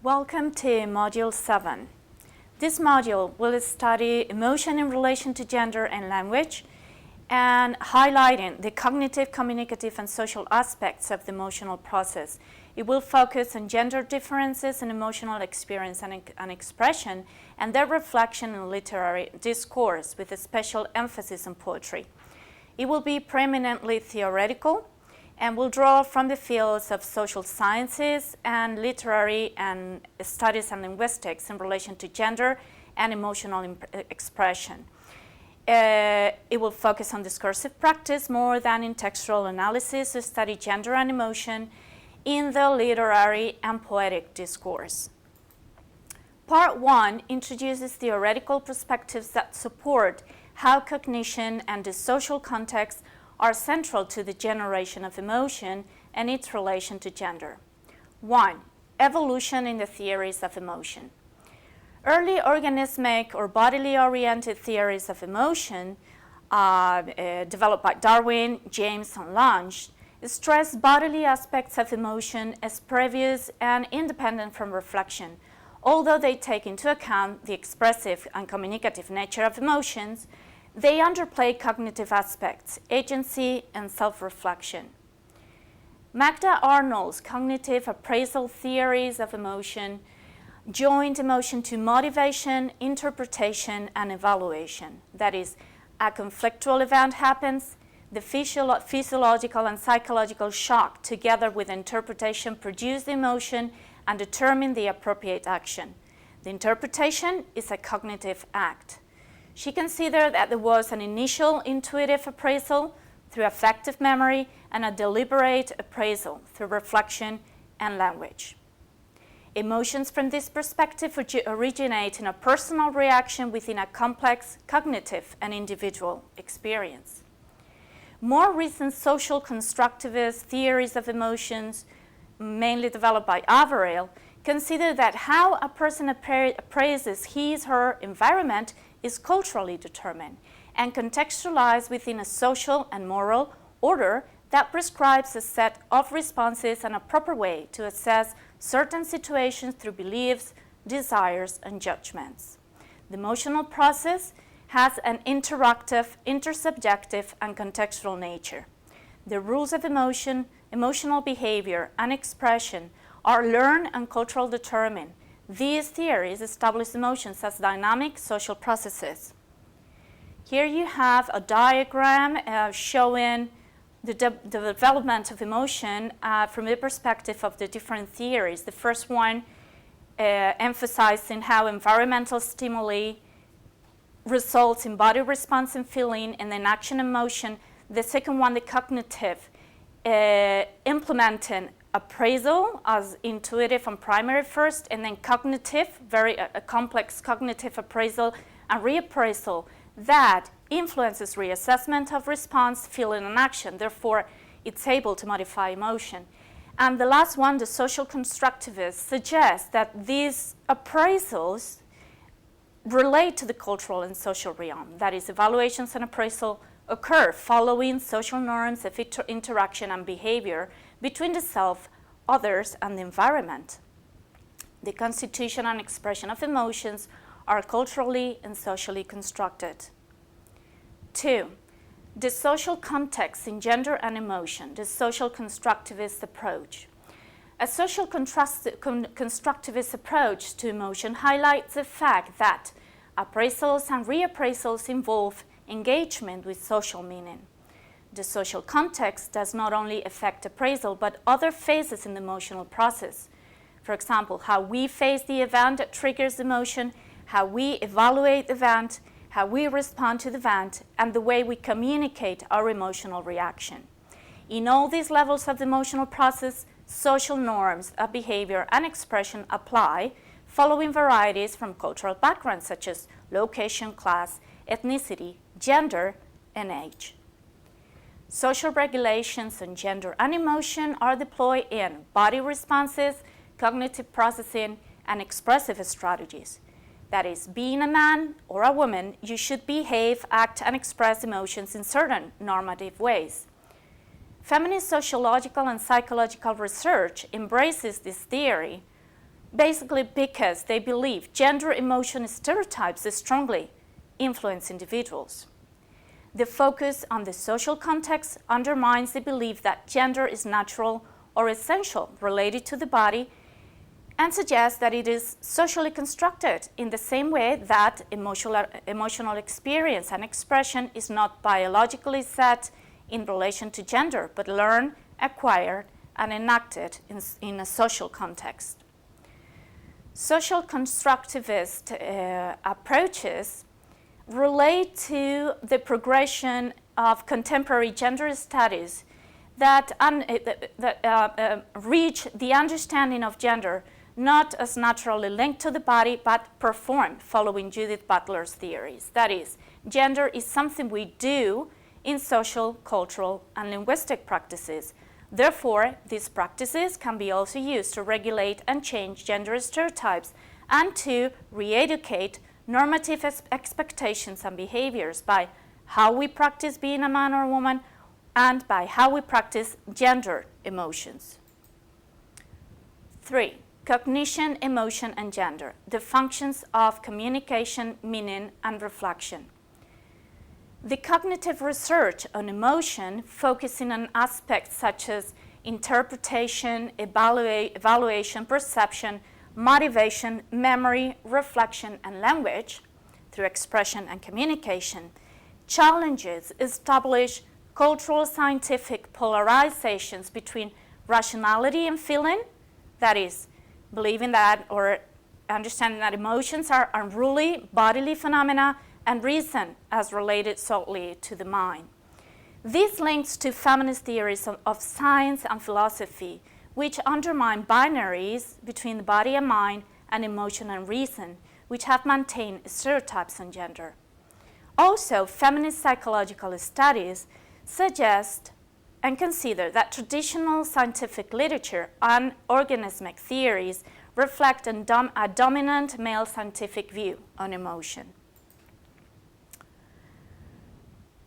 Welcome to Module 7. This module will study emotion in relation to gender and language and highlighting the cognitive, communicative, and social aspects of the emotional process. It will focus on gender differences in emotional experience and expression and their reflection in literary discourse with a special emphasis on poetry. It will be preeminently theoretical and will draw from the fields of social sciences and literary and studies and linguistics in relation to gender and emotional expression. It will focus on discursive practice more than in textual analysis to study gender and emotion in the literary and poetic discourse. Part 1 introduces theoretical perspectives that support how cognition and the social context are central to the generation of emotion and its relation to gender. 1. Evolution in the theories of emotion. Early organismic or bodily-oriented theories of emotion, developed by Darwin, James, and Lange, stress bodily aspects of emotion as previous and independent from reflection. Although they take into account the expressive and communicative nature of emotions, they underplay cognitive aspects, agency, and self-reflection. Magda Arnold's cognitive appraisal theories of emotion joined emotion to motivation, interpretation, and evaluation. That is, a conflictual event happens, the physiological and psychological shock together with interpretation produce the emotion and determine the appropriate action. The interpretation is a cognitive act. She considered that there was an initial intuitive appraisal through affective memory and a deliberate appraisal through reflection and language. Emotions from this perspective originate in a personal reaction within a complex cognitive and individual experience. More recent social constructivist theories of emotions, mainly developed by Averill, consider that how a person appraises his/her environment is culturally determined and contextualized within a social and moral order that prescribes a set of responses and a proper way to assess certain situations through beliefs, desires, and judgments. The emotional process has an interactive, intersubjective, and contextual nature. The rules of emotion, emotional behavior, and expression are learned and cultural determined. These theories establish emotions as dynamic social processes. Here you have a diagram showing the development of emotion from the perspective of the different theories. The first one emphasizing how environmental stimuli results in body response and feeling, and then action and motion. The second one, the cognitive, implementing appraisal as intuitive and primary first, and then cognitive, a complex cognitive appraisal and reappraisal that influences reassessment of response, feeling, and action. Therefore, it's able to modify emotion. And the last one, the social constructivists, suggest that these appraisals relate to the cultural and social realm. That is, evaluations and appraisal occur following social norms of interaction and behavior between the self, others, and the environment. The constitution and expression of emotions are culturally and socially constructed. 2. The social context in gender and emotion, the social constructivist approach. A social constructivist approach to emotion highlights the fact that appraisals and reappraisals involve engagement with social meaning. The social context does not only affect appraisal, but other phases in the emotional process. For example, how we face the event that triggers emotion, how we evaluate the event, how we respond to the event, and the way we communicate our emotional reaction. In all these levels of the emotional process, social norms of behavior and expression apply, following varieties from cultural backgrounds such as location, class, ethnicity, gender, and age. Social regulations on gender and emotion are deployed in body responses, cognitive processing, and expressive strategies. That is, being a man or a woman, you should behave, act, and express emotions in certain normative ways. Feminist sociological and psychological research embraces this theory basically because they believe gender emotion stereotypes strongly influence individuals. The focus on the social context undermines the belief that gender is natural or essential related to the body, and suggests that it is socially constructed in the same way that emotional experience and expression is not biologically set in relation to gender, but learned, acquired, and enacted in a social context. Social constructivist approaches relate to the progression of contemporary gender studies that reach the understanding of gender not as naturally linked to the body, but performed following Judith Butler's theories. That is, gender is something we do in social, cultural, and linguistic practices. Therefore, these practices can be also used to regulate and change gender stereotypes and to re-educate normative expectations and behaviors by how we practice being a man or a woman and by how we practice gender emotions. 3. Cognition, emotion, and gender, the functions of communication, meaning, and reflection. The cognitive research on emotion, focusing on aspects such as interpretation, evaluation, perception, motivation, memory, reflection, and language, through expression and communication, challenges established cultural scientific polarizations between rationality and feeling, that is, believing that or understanding that emotions are unruly bodily phenomena, and reason as related solely to the mind. This links to feminist theories of science and philosophy, which undermine binaries between the body and mind and emotion and reason, which have maintained stereotypes on gender. Also, feminist psychological studies suggest and consider that traditional scientific literature and organismic theories reflect a dominant male scientific view on emotion.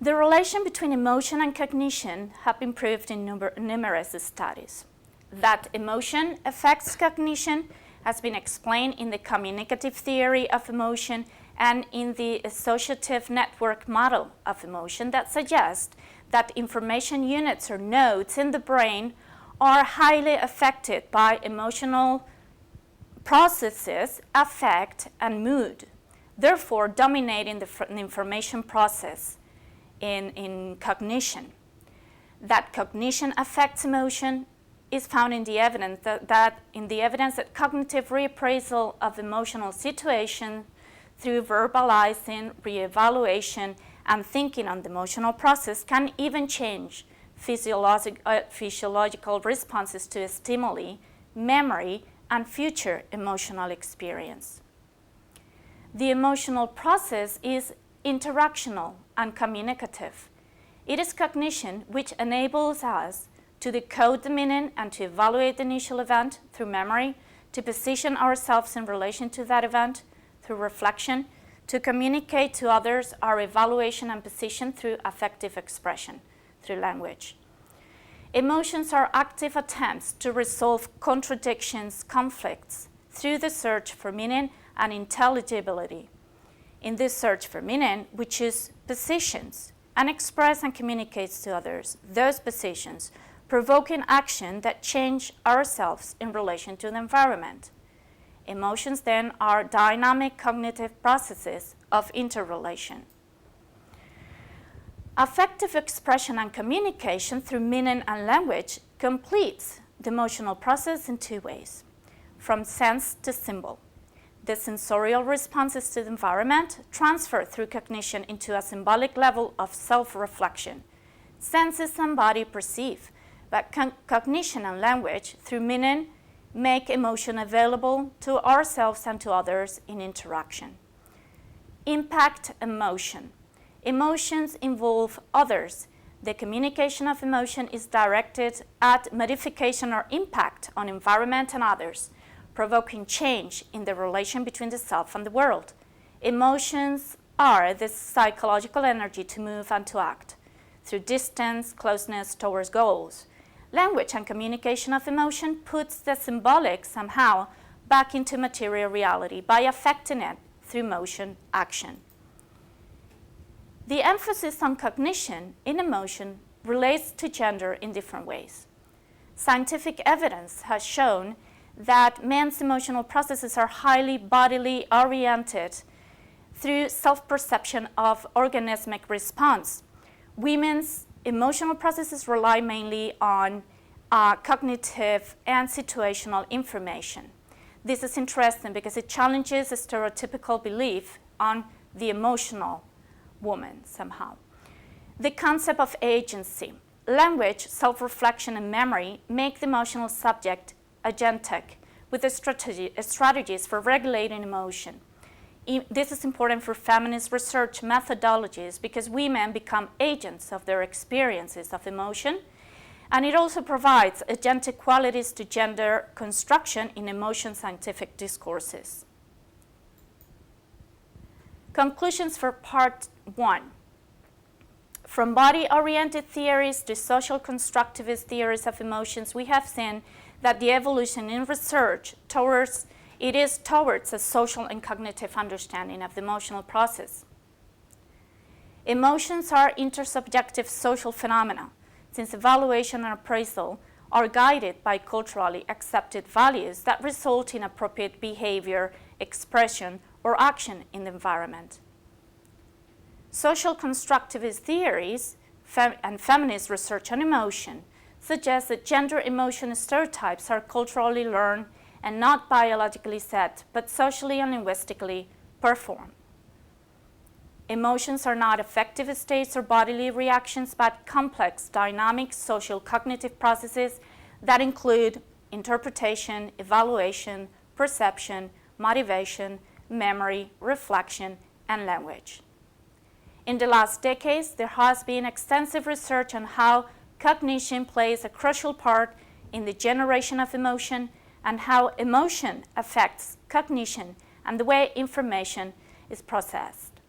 The relation between emotion and cognition have been proved in numerous studies. That emotion affects cognition has been explained in the communicative theory of emotion and in the associative network model of emotion that suggests that information units or nodes in the brain are highly affected by emotional processes, affect, and mood, therefore dominating the information process in cognition. That cognition affects emotion is found in the evidence that cognitive reappraisal of emotional situation through verbalizing, reevaluation, and thinking on the emotional process can even change physiological responses to stimuli, memory, and future emotional experience. The emotional process is interactional and communicative. It is cognition which enables us to decode the meaning and to evaluate the initial event through memory, to position ourselves in relation to that event through reflection, to communicate to others our evaluation and position through affective expression, through language. Emotions are active attempts to resolve contradictions, conflicts, through the search for meaning and intelligibility. In this search for meaning, we choose positions and express and communicate to others those positions, provoking action that change ourselves in relation to the environment. Emotions then are dynamic cognitive processes of interrelation. Affective expression and communication through meaning and language completes the emotional process in two ways, from sense to symbol. The sensorial responses to the environment transfer through cognition into a symbolic level of self-reflection. Senses and body perceive, but cognition and language through meaning make emotion available to ourselves and to others in interaction. Impact emotion. Emotions involve others. The communication of emotion is directed at modification or impact on environment and others, provoking change in the relation between the self and the world. Emotions are the psychological energy to move and to act through distance, closeness towards goals. Language and communication of emotion puts the symbolic somehow back into material reality by affecting it through motion action. The emphasis on cognition in emotion relates to gender in different ways. Scientific evidence has shown that men's emotional processes are highly bodily oriented through self-perception of organismic response. Women's emotional processes rely mainly on cognitive and situational information. This is interesting because it challenges a stereotypical belief on the emotional woman somehow. The concept of agency. Language, self-reflection, and memory make the emotional subject agentic with the strategies for regulating emotion. This is important for feminist research methodologies because women become agents of their experiences of emotion, and it also provides agentic qualities to gender construction in emotion scientific discourses. Conclusions for part 1. From body-oriented theories to social constructivist theories of emotions, we have seen that the evolution in research towards a social and cognitive understanding of the emotional process. Emotions are intersubjective social phenomena, since evaluation and appraisal are guided by culturally accepted values that result in appropriate behavior, expression, or action in the environment. Social constructivist theories and feminist research on emotion suggest that gender emotion stereotypes are culturally learned and not biologically set, but socially and linguistically performed. Emotions are not affective states or bodily reactions, but complex, dynamic, social cognitive processes that include interpretation, evaluation, perception, motivation, memory, reflection, and language. In the last decades, there has been extensive research on how cognition plays a crucial part in the generation of emotion and how emotion affects cognition and the way information is processed.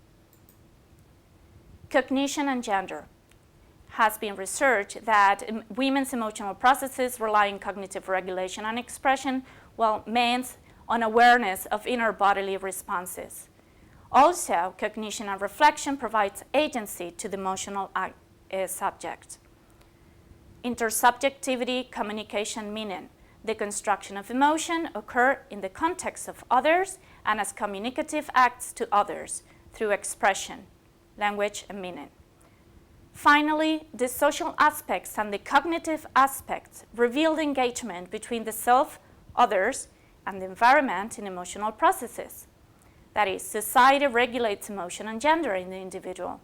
Cognition and gender. Has been researched that women's emotional processes rely on cognitive regulation and expression, while men's on awareness of inner bodily responses. Also, cognition and reflection provides agency to the emotional subject. Intersubjectivity, communication, meaning. The construction of emotion occur in the context of others and as communicative acts to others through expression, language, and meaning. Finally, the social aspects and the cognitive aspects reveal the engagement between the self, others, and the environment in emotional processes. That is, society regulates emotion and gender in the individual,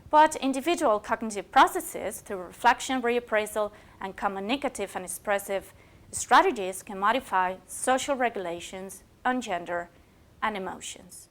but individual cognitive processes through reflection, reappraisal, and communicative and expressive strategies can modify social regulations on gender and emotions.